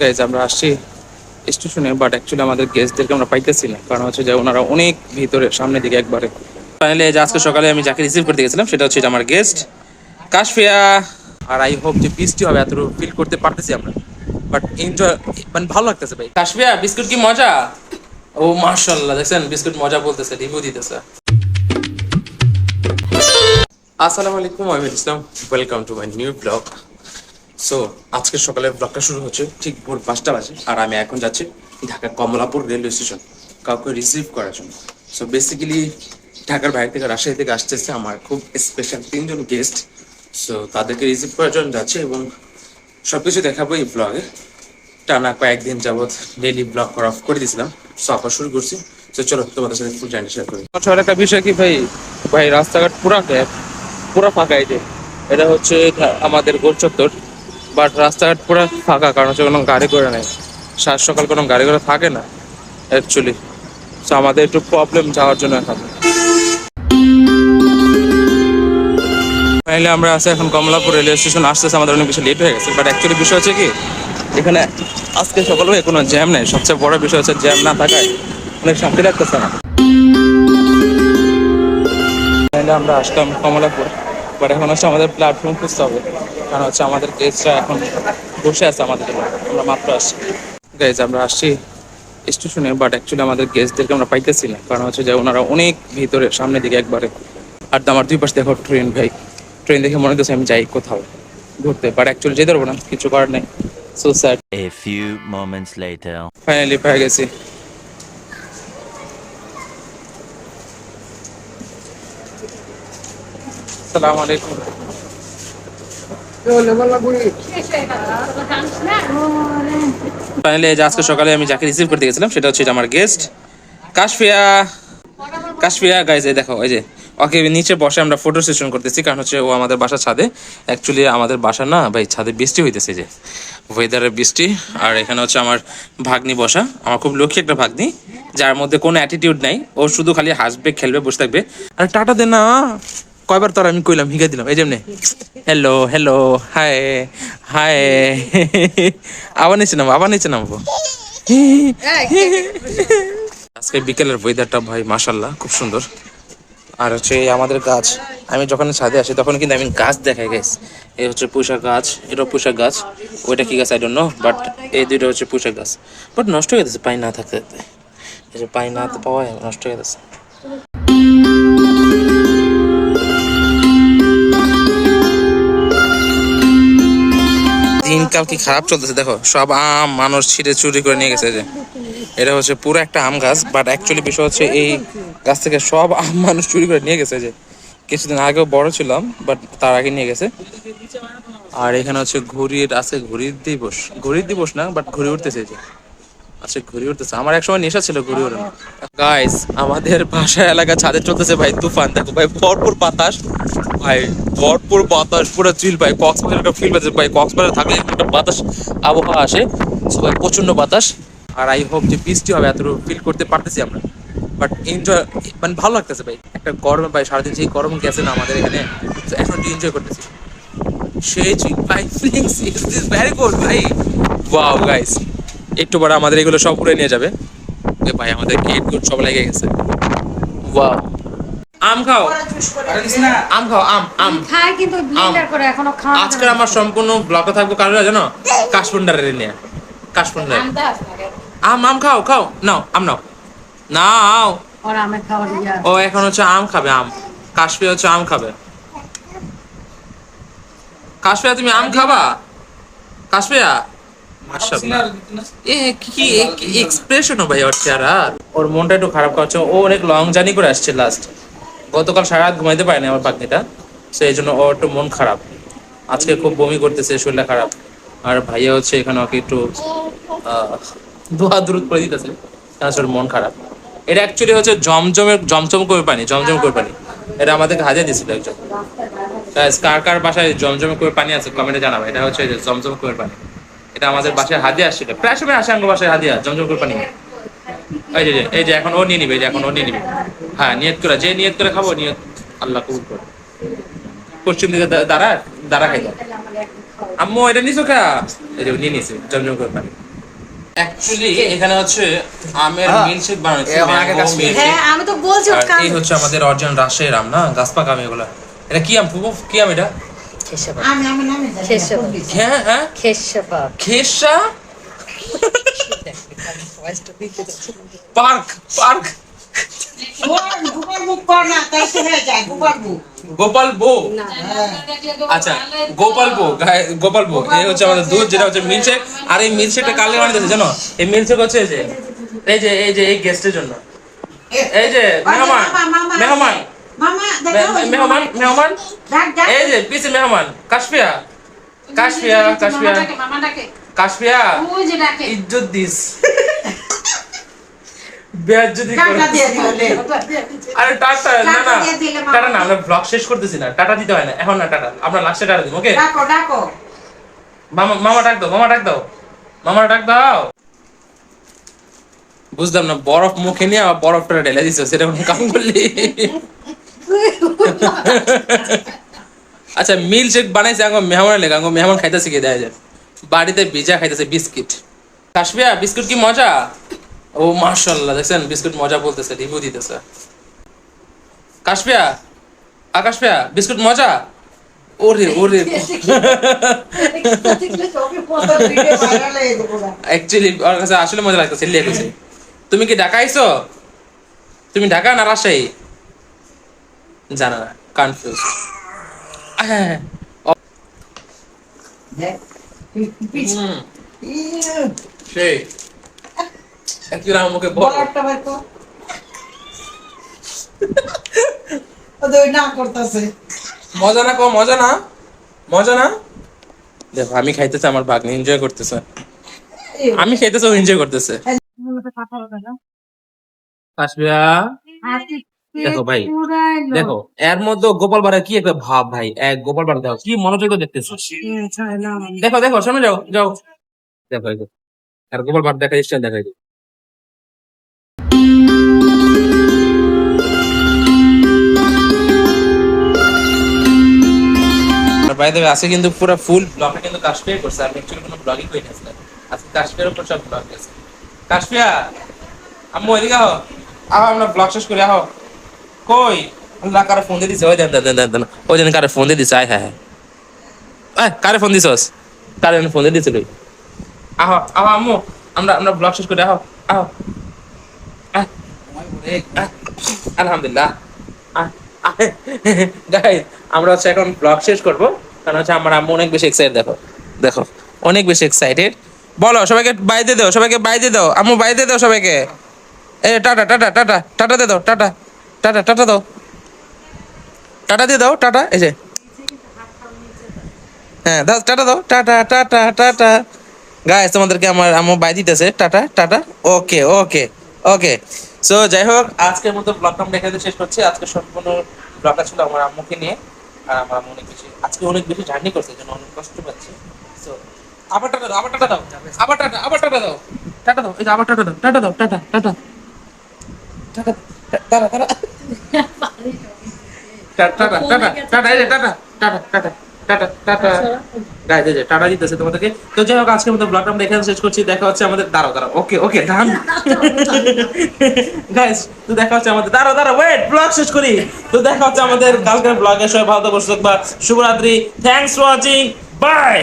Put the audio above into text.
Guys আমরা আসছি স্টেশনে, বাট অ্যাকচুয়ালি আমাদের গেস্টদেরকে আমরা পাইতেছি না, কারণ হচ্ছে যে ওনারা অনেক ভিতরে সামনের দিকে একবারে। ফাইনালি আজকে সকালে আমি যাকে রিসিভ করতে গেছিলাম সেটা হচ্ছে আমার গেস্ট কাশফিয়া। আর আই হোপ যে বৃষ্টি হবে, এত ফিল করতে পারতেছি আমরা, বাট এনজয় মানে ভালো লাগতেছে ভাই। কাশফিয়া বিস্কুট কি মজা! ও মাশাআল্লাহ, দেখছেন বিস্কুট মজা বলতেছে, রিভিউ দিতেছে। আসসালামু আলাইকুম, আমি Islam, welcome to my new blog. So আজকে সকালে ব্লগটা শুরু হচ্ছে ঠিক ভোর 5টা বাজে, আর আমি এখন যাচ্ছি ঢাকা কমলাপুর রেলওয়ে স্টেশন কাউকে রিসিভ করার জন্য। সো বেসিক্যালি ঢাকার বাইরে থেকে রাজশাহী থেকে আসতেছে আমার খুব স্পেশাল 3জন গেস্ট। সো তাদেরকে রিসিভ করার জন্য যাচ্ছে এবং সব কিছু দেখাবো এই ব্লগে। টানা কয়েকদিন যাবৎ ডেইলি ব্লগ করা অফ করে দিয়েছিলাম, সো আবার শুরু করছি। তো চলো তোমাদের সাথে ফুল জার্নি শেয়ার করি। একটা বিষয় কি ভাই, রাস্তাঘাট পুরা গ্যাপ, পুরা ফাঁকা। এটা হচ্ছে আমাদের গোল চত্বর, বাট রাস্তাঘাট পুরো ফাঁকা, কারণ হচ্ছে কোনো গাড়ি করে নেই। সাত সকাল কোনো গাড়ি করে থাকে না অ্যাকচুয়ালি। সো আমাদের একটু প্রবলেম যাওয়ার জন্য এখন। ফাইনালি আমরা আছি এখন কমলাপুর রেলওয়ে স্টেশন। আসতেছে আমাদের অনেক বেশি লেট হয়ে গেছে, বাট অ্যাকচুয়ালি বিষয় হচ্ছে কি, এখানে আজকে সকালে কোনো জ্যাম নেই। সবচেয়ে বড় বিষয় হচ্ছে জ্যাম না থাকায় অনেক শান্তি লাগতেছে না। ফাইনালি আমরা আসলাম কমলাপুর, বাট এখন হচ্ছে আমাদের প্ল্যাটফর্ম খুঁজতে হবে, কারণ হচ্ছে আমাদের গেস্টরা এখন বসে আছে আমাদের জন্য। আমরা মাত্র আসছি গাইজ, আমরা আসছি স্টেশনে, বাট অ্যাকচুয়ালি আমাদের গেস্টদেরকে আমরা পাইতেছি না, কারণ হচ্ছে যে ওনারা অনেক ভিতরে সামনের দিকে একবারে। আর আমার দুই পাশে দেখো ট্রেন, ভাই ট্রেন দেখে মনে হচ্ছে আমি যাই কোথাও ঘুরতে, বাট অ্যাকচুয়ালি যেতে পারবো না, কিছু করার নেই। So sad. A few moments later. Finally পেয়ে গেছি। আসসালামু আলাইকুম। ফাইনালি আজকে সকালে আমি যাকে রিসিভ করতে গেছিলাম সেটা হচ্ছে আমার গেস্ট কাশফিয়া। কাশফিয়া গাইজ, এই দেখো, এই যে ওকে নিচে বসে আমরা ফটো সেশন করতেছি, কারণ হচ্ছে ও আমাদের বাসার ছাদে। অ্যাকচুয়ালি আমাদের বাসা না ভাই, ছাদে বৃষ্টি হইতেছে, যে ওয়েদারের বৃষ্টি। আর এখানে হচ্ছে আমার ভাগ্নি বসা, আমার খুব লক্ষ্মী একটা ভাগ্নি, যার মধ্যে কোনো অ্যাটিটিউড নাই। ও শুধু খালি হাসবে, খেলবে, বসে থাকবে। আর টাটা দে না, কয়বার তোর আমি কইলাম, হিগে দিলাম, এই যেমনি হ্যালো হ্যালো, হাই হাই। আবার নিচে নামবো, আবার নিচে নামবো। আজকে বিকেলের ওয়েদারটা ভাই মাশাল্লাহ খুব সুন্দর। আর হচ্ছে আমাদের গাছ, আমি যখন ছাদে আসি তখন কিন্তু আমি গাছ দেখাই গেছি। এই হচ্ছে পুঁইশাক গাছ, এটাও পুঁইশাক গাছ, ওইটা কি গাছ আই ডোন্ট নো, বাট এই দুইটা হচ্ছে পুঁইশাক গাছ। বাট নষ্ট হয়ে গেছে পানি না থাকতে থাকতে, এই যে পানি না পাওয়ায় নষ্ট হয়ে গেছে। দিনকাল কি খারাপ চলতেছে দেখো, সব আম মানুষ ছিঁড়ে চুরি করে নিয়ে গেছে। যে এটা হচ্ছে পুরো একটা আম গাছ, বাট অ্যাকচুয়ালি বিষয় হচ্ছে এই গাছ থেকে সব আম মানুষ চুরি করে নিয়ে গেছে। যে কিছুদিন আগেও বড় ছিলাম, বাট তার আগে নিয়ে গেছে। আর এখানে হচ্ছে ঘুড়ির আছে, ঘুড়ির দিবস না, বাট ঘুড়ি উঠতেছে। যে আচ্ছা ঘুড়ি উঠতেছে, আমার একসময় নেশা ছিল ঘুড়ি ওড়ানো। গাইস আমাদের বাসা এলাকা ছাদে চলতেছে ভাই তুফান, দেখো ভাই ভরপুর বাতাস, ভাই ভরপুর বাতাস, পুরো চিল ভাই। কক্সবাজার একটা ফিল পাচ্ছে ভাই, কক্সবাজার থাকলে একটা বাতাস আবহাওয়া আসে, ভাই প্রচন্ড বাতাস। আর আই হোপ যে বৃষ্টি হবে, এত ফিল করতে পারতেছি আমরা, বাট এনজয় মানে ভালো লাগতেছে ভাই। একটা গরমে ভাই সারাদিন সেই গরম গেছে না আমাদের এখানে, এখন এনজয় করতেছি সেই ভাই। ফিলিংস ইজ ভেরি গুড ভাই, ওয়াও গাইস। একটু বড় আমাদের এগুলো সব উড়ে নিয়ে যাবে ভাই, আমাদের গেট গুড সব লেগে গেছে। ওয়াও, আম খাও, আম খাও, আম আম খায় কিন্তু ব্লেন্ডার করে এখনো খাওয়া। আজকে আমার সম্পূর্ণ ব্লগে থাকবো কারণ জানো, কাশফুন্ডারের নিয়ে। কাশফুন্ডার আম, আম খাও, খাও, নাও আম নাও, নাও। ওর আমের খাওয়া দিয়া ও এখন হচ্ছে আম খাবে, আম। কাশফিয়া হচ্ছে আম খাবে। কাশফিয়া তুমি আম খাবা? কাশফিয়া মাশাআল্লাহ, এ কি এক্সপ্রেশন ভাই ওর চেহারা। ওর মনটা একটু খারাপ করছে, ও অনেক লং জার্নি করে আসছে লাস্ট। গতকাল সারা রাত ঘুমাইতে পারেনি আমার পাখিটা, সো এই জন্য ওর একটু মন খারাপ। আজকে খুব বমি করতেছে, শরীরটা খারাপ। আর ভাইয়া হচ্ছে এখানে ওকে একটু দোয়া দুরুদ করে দিতেছে, কারণ ওর মন খারাপ। এটা অ্যাকচুয়ালি হচ্ছে জমজম করে পানি, জমজম করে পানি। এটা আমাদেরকে হাজিয়ে দিয়েছিল একজন। কার কার বাসায় জমজম করে পানি আছে কমেন্টে জানাবে। এটা হচ্ছে জমজম করে পানি, এটা আমাদের বাসায় হাদিয়া আসছিল, প্রায় সময় আসে আমার বাসায় হাদিয়া জমজম করে পানি। এই যে এখন ও নিয়ে নিবে, এই যে এখন ও নিয়ে নিবে। হ্যাঁ নিয়ত করে, যে নিয়ত করে খাবো, নিয়ত আল্লাহ কবুল করে। পশ্চিম দিকে দাঁড়া খাই দাও। আম্মু এটা নিছো খা, এই যে নিয়ে নিছে জমজম করে পানি। অ্যাকচুয়ালি এখানে হচ্ছে আমের মিল্কশেক বানাইছে এ, আমার আগে ম্যাঙ্গো কাশ্মীর। মিল্কশেক হ্যাঁ আমি তো বলছি ওর আর কান এই হচ্ছে আমাদের অরিজিনাল রাজশাহীর আম না গাছ পাকা আম এগুলা এটা কি আম ফুফু কি আম এটা খেসবা হ্যাঁ হ্যাঁ খেসবা খেসা পার্ক পার্ক গোপাল বো আচ্ছা গোপাল বো গোপাল বো এই হচ্ছে আমাদের দুধ যেটা হচ্ছে মিল্কশেক আর এই মিল্কশেকটা কালকে বানাইতেছে জানো এই মিল্কশেক হচ্ছে এই গেস্টের জন্য এই যে মেহমান মেহমান মেহমান মেহমান এই যে পিছে মেহমান কাশফিয়া কাশফিয়া কাশফিয়া কাশফিয়া ইজ্জত দিস বেয়াজ্জতি আরে টাটা না না টাটা না আমরা ব্লগ শেষ করতেছি না টাটা দিতে হয় না এখন না টাটা আমরা লাস্টে টাটা দিব ওকে মামা মামা ডাক দাও মামা ডাক দাও মামা ডাক দাও বুঝলাম না বরফ মুখে নিয়ে আবার বরফটা ঢেলে দিছো সেটা কোনো কাম করলি আচ্ছা মিল্কশেক বানাইছে আঙ্গো মেহমানের লেগে আঙ্গো মেহমান খাইতে শিখে দেয় যায় বাড়িতে ভিজা খাইতেছে বিস্কিট কাশফিয়া বিস্কুট কি মজা ও মাশাআল্লাহ দেখছেন বিস্কুট মজা বলতেছে রিভিউ দিতেছে কাশফিয়া আকাশফিয়া বিস্কুট মজা ওরে ওরে অ্যাকচুয়ালি ওর কাছে আসলে মজা লাগতেছে লিয়ে গেছে তুমি কি ঢাকা আইছো তুমি ঢাকা না রাজশাহী জানা না কনফিউজ হ্যাঁ সেই একটু আমার মুখে বল মজা না কো মজা না মজা না দেখো আমি খাইতেছি আমার ভাগ্নি এনজয় করতেছে আমি খাইতেছি ও এনজয় করতেছে কাশফিয়া দেখো ভাই দেখো এর মধ্যে গোপাল বাড়ার কি একটা ভাব ভাই এক গোপাল বাড়া দেখো কি মনোযোগ দেখতেছো দেখো দেখো সামনে যাও যাও দেখো এই যে, আর গোপাল বাড়া দেখা স্টাইল দেখাই দিই বাই দ্য ওয়ে আজকে কিন্তু পুরো ফুল ব্লগটা কিন্তু কাশফিয়া করছে আমি অ্যাকচুয়ালি কোনো ব্লগই করি না আজকে কাশফিয়ার উপর সব ব্লগ আছে কাশফিয়া আম্মু এদিকে আহো আহো আমরা ব্লগ শেষ করি আহো কই আল্লাহ কারে ফোন দিয়ে দিছে ওই দেন দেন দেন ওই দেন কারে ফোন দিয়ে দিছে আয় হ্যাঁ হ্যাঁ কারে ফোন দিছস কারে ফোন দিয়ে দিছিল আহো আহো আম্মু আমরা আমরা ব্লগ শেষ করি আহো আহো আলহামদুলিল্লাহ গাইস আমরা হচ্ছে এখন ব্লগ শেষ করব কারণ হচ্ছে আমার আম্মু অনেক বেশি এক্সাইটেড দেখো দেখো অনেক বেশি এক্সাইটেড বলো সবাইকে বাই দিয়ে দাও সবাইকে বাই দিয়ে দাও আম্মু বাই দিয়ে দাও সবাইকে এ টাটা টাটা টাটা টাটা দিয়ে দাও টাটা টাটা টাটা দাও টাটা দিয়ে দাও টাটা এই যে হ্যাঁ দাও টাটা দাও টাটা টাটা টাটা গাইস তোমাদেরকে আমার আম্মু বাই দিতেছে টাটা টাটা ওকে ওকে ওকে সো যাই হোক আজকের মতো ব্লগটা আমরা এখানে শেষ করছি আজকে সম্পূর্ণ ব্লগটা ছিল আমার আম্মুকে নিয়ে আর আমার আম্মু অনেক বেশি জার্নি করছে জন্য অনেক কষ্ট পাচ্ছে সো আবার টাটা দাও আবার টাটা দাও আবার টাটা আবার টাটা দাও টাটা দাও এই যে আবার টাটা দাও টাটা দাও tata tata tata tata tata tata tata tata এই যে tata tata tata tata tata guys এই যে টাটা দিতেছে তোমাদেরকে তো যাই হোক আজকের মতো ব্লগটা আমরা এখানে শেষ করছি দেখা হচ্ছে আমাদের দাঁড়াও দাঁড়াও ওকে ওকে ডান গাইস তো দেখা হচ্ছে আমাদের দাঁড়াও দাঁড়াও ওয়েট ব্লগ শেষ করি তো দেখা হচ্ছে আমাদের কালকের ব্লগে সবাই ভালো থাকো সুস্থ থাকবা শুভরাত্রি থ্যাঙ্কস ফর ওয়াচিং বাই